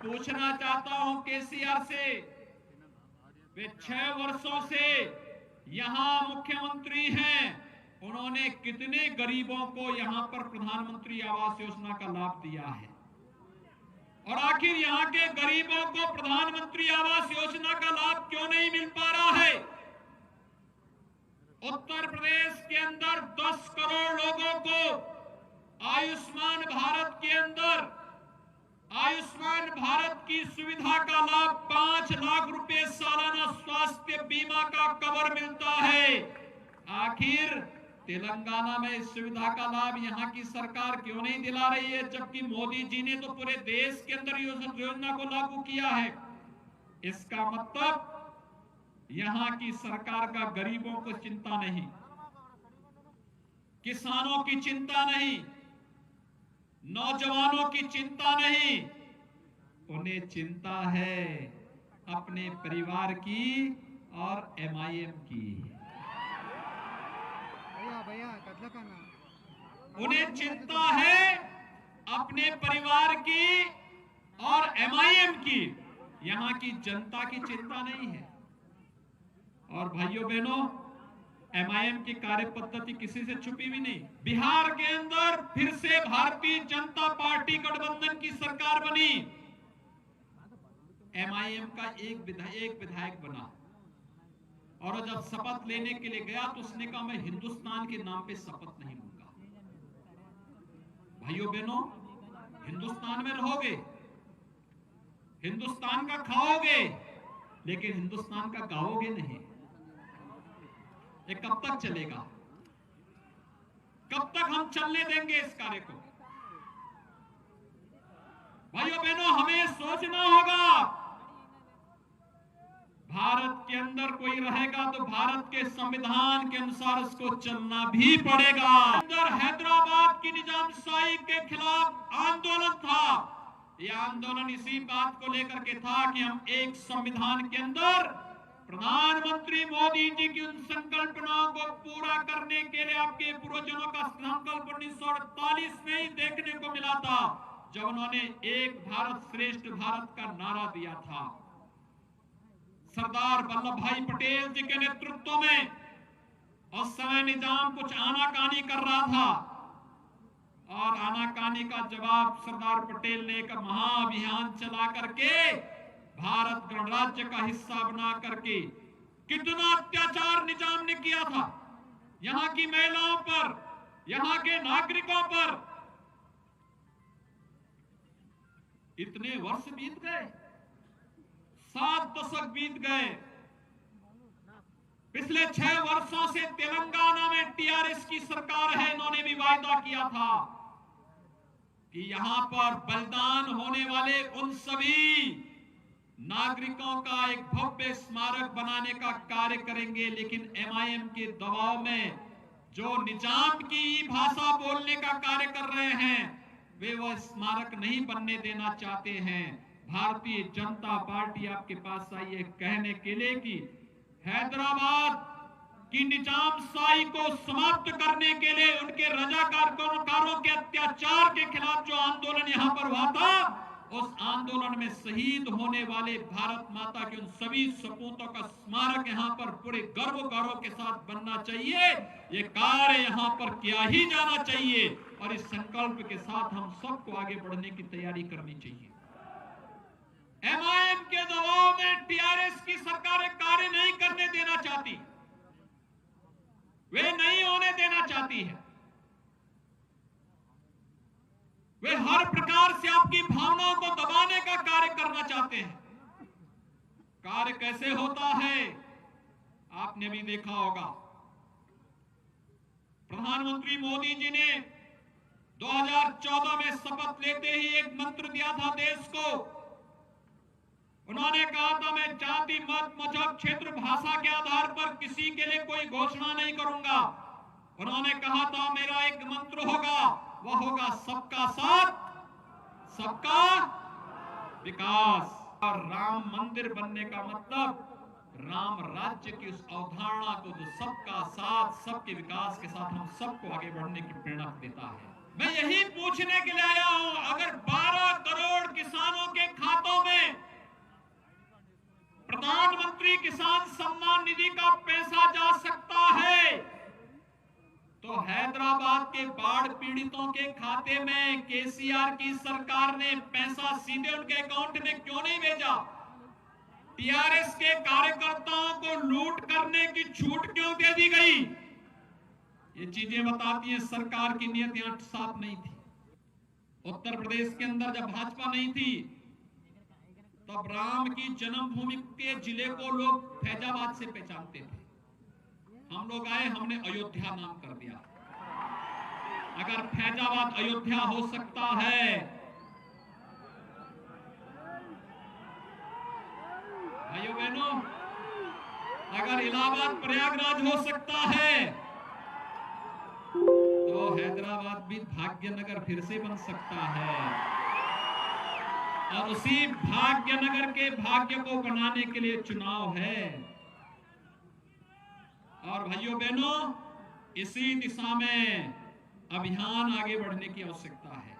पूछना चाहता हूं केसीआर से, वे 6 वर्षों से यहां मुख्यमंत्री हैं, उन्होंने कितने गरीबों को यहां पर प्रधानमंत्री आवास योजना का लाभ दिया है? और आखिर यहां के गरीबों को प्रधानमंत्री आवास योजना का लाभ क्यों नहीं मिल पा रहा है? उत्तर प्रदेश के अंदर 10 करोड़ लोगों को आयुष्मान भारत के अंदर आयुष्मान भारत की सुविधा का लाभ 5 लाख रुपए सालाना स्वास्थ्य बीमा का कवर मिलता है। आखिर तेलंगाना में इस सुविधा का लाभ यहां की सरकार क्यों नहीं दिला रही है, जबकि मोदी जी ने तो पूरे देश के अंदर योजना को लागू किया है? इसका मतलब यहां की सरकार का गरीबों को चिंता नहीं, किसानों की चिंता नहीं, नौजवानों की चिंता नहीं, उन्हें चिंता है अपने परिवार की और MIM की। उन्हें चिंता है अपने परिवार की और MIM की, यहां की जनता की चिंता नहीं है। और भाइयों बहनों, MIM की कार्य पद्धति किसी से छुपी भी नहीं। बिहार के अंदर फिर से भारतीय जनता पार्टी गठबंधन की सरकार बनी, MIM का एक विधायक बना, और जब शपथ लेने के लिए गया तो उसने कहा मैं हिंदुस्तान के नाम पे शपथ नहीं लूंगा। भाइयों बहनों, हिंदुस्तान में रहोगे, हिंदुस्तान का खाओगे, लेकिन हिंदुस्तान का गाओगे नहीं। ये कब तक चलेगा? कब तक हम चलने देंगे इस कार्य को? भाइयों बहनों, हमें सोचना होगा, भारत के अंदर कोई रहेगा तो भारत के संविधान के अनुसार उसको चलना भी पड़ेगा। अंदर हैदराबाद की निजामशाही के खिलाफ आंदोलन था। यह आंदोलन इसी बात को लेकर के था कि हम एक संविधान के अंदर प्रधानमंत्री मोदी जी की उन संकल्पनाओं को पूरा करने के लिए आपके पूर्वजों का संकल्प 1948 में ही देखने को मिला था, जब उन्होंने एक भारत श्रेष्ठ भारत का नारा दिया था। सरदार वल्लभ भाई पटेल जी के नेतृत्व में उस समय निजाम कुछ आनाकानी कर रहा था, और आनाकानी का जवाब सरदार पटेल ने एक महाअभियान चला करके भारत गणराज्य का हिस्सा बना करके कितना अत्याचार निजाम ने किया था यहां की महिलाओं पर, यहां के नागरिकों पर। इतने वर्ष बीत गए, 7 दशक बीत गए। पिछले 6 वर्षों से तेलंगाना में TRS की सरकार है। इन्होंने भी वायदा किया था कि यहां पर बलिदान होने वाले उन सभी नागरिकों का एक भव्य स्मारक बनाने का कार्य करेंगे, लेकिन MIM के दबाव में जो निजाम की भाषा बोलने का कार्य कर रहे हैं, वे वो स्मारक नहीं बनने देना चाहते हैं। भारतीय जनता पार्टी आपके पास आई है कहने के लिए कि हैदराबाद की निजामशाही को समाप्त करने के लिए उनके रजाकारों के अत्याचार के खिलाफ जो आंदोलन यहां पर हुआ था, उस आंदोलन में शहीद होने वाले भारत माता के उन सभी सपूतों का स्मारक यहां पर पूरे गर्व गौरव के साथ बनना चाहिए। ये कार्य यहां पर किया ही जाना चाहिए, और इस संकल्प के साथ हम सबको आगे बढ़ने की तैयारी करनी चाहिए। MIM के दबाव में TRS की सरकार कार्य नहीं करने देना चाहती, वे नहीं होने देना चाहती है। वे हर प्रकार से आपकी भावनाओं को दबाने का कार्य करना चाहते हैं। कार्य कैसे होता है आपने भी देखा होगा। प्रधानमंत्री मोदी जी ने 2014 में शपथ लेते ही एक मंत्र दिया था देश को। उन्होंने कहा था मैं जाति, मत, मजहब, क्षेत्र, भाषा के आधार पर किसी के लिए कोई घोषणा नहीं करूंगा। उन्होंने कहा था मेरा एक मंत्र होगा, वह होगा सबका साथ, सबका विकास। और राम मंदिर बनने का मतलब राम राज्य की उस अवधारणा को जो सबका साथ, सबके विकास के साथ हम सबको आगे बढ़ने की प्रेरणा देता है। मैं यही पूछने के लिए आया हूं, अगर 12 करोड़ किसानों के खातों किसान सम्मान निधि का पैसा जा सकता है, तो हैदराबाद के बाढ़ पीड़ितों के खाते में केसीआर की सरकार ने पैसा सीधे उनके अकाउंट में क्यों नहीं भेजा? टीआरएस के कार्यकर्ताओं को लूट करने की छूट क्यों दे दी गई? ये चीजें बताती हैं सरकार की नीयत यहां साफ नहीं थी। उत्तर प्रदेश के अंदर जब भाजपा नहीं थी, तब राम की जन्मभूमि के जिले को लोग फैजाबाद से पहचानते थे। हम लोग आए, हमने अयोध्या नाम कर दिया। अगर फैजाबाद अयोध्या हो सकता है, भाइयों बहनों, अगर इलाहाबाद प्रयागराज हो सकता है, तो हैदराबाद भी भाग्यनगर फिर से बन सकता है। और उसी भाग्यनगर के भाग्य को बनाने के लिए चुनाव है। और भाइयों बहनों, इसी दिशा में अभियान आगे बढ़ने की आवश्यकता है।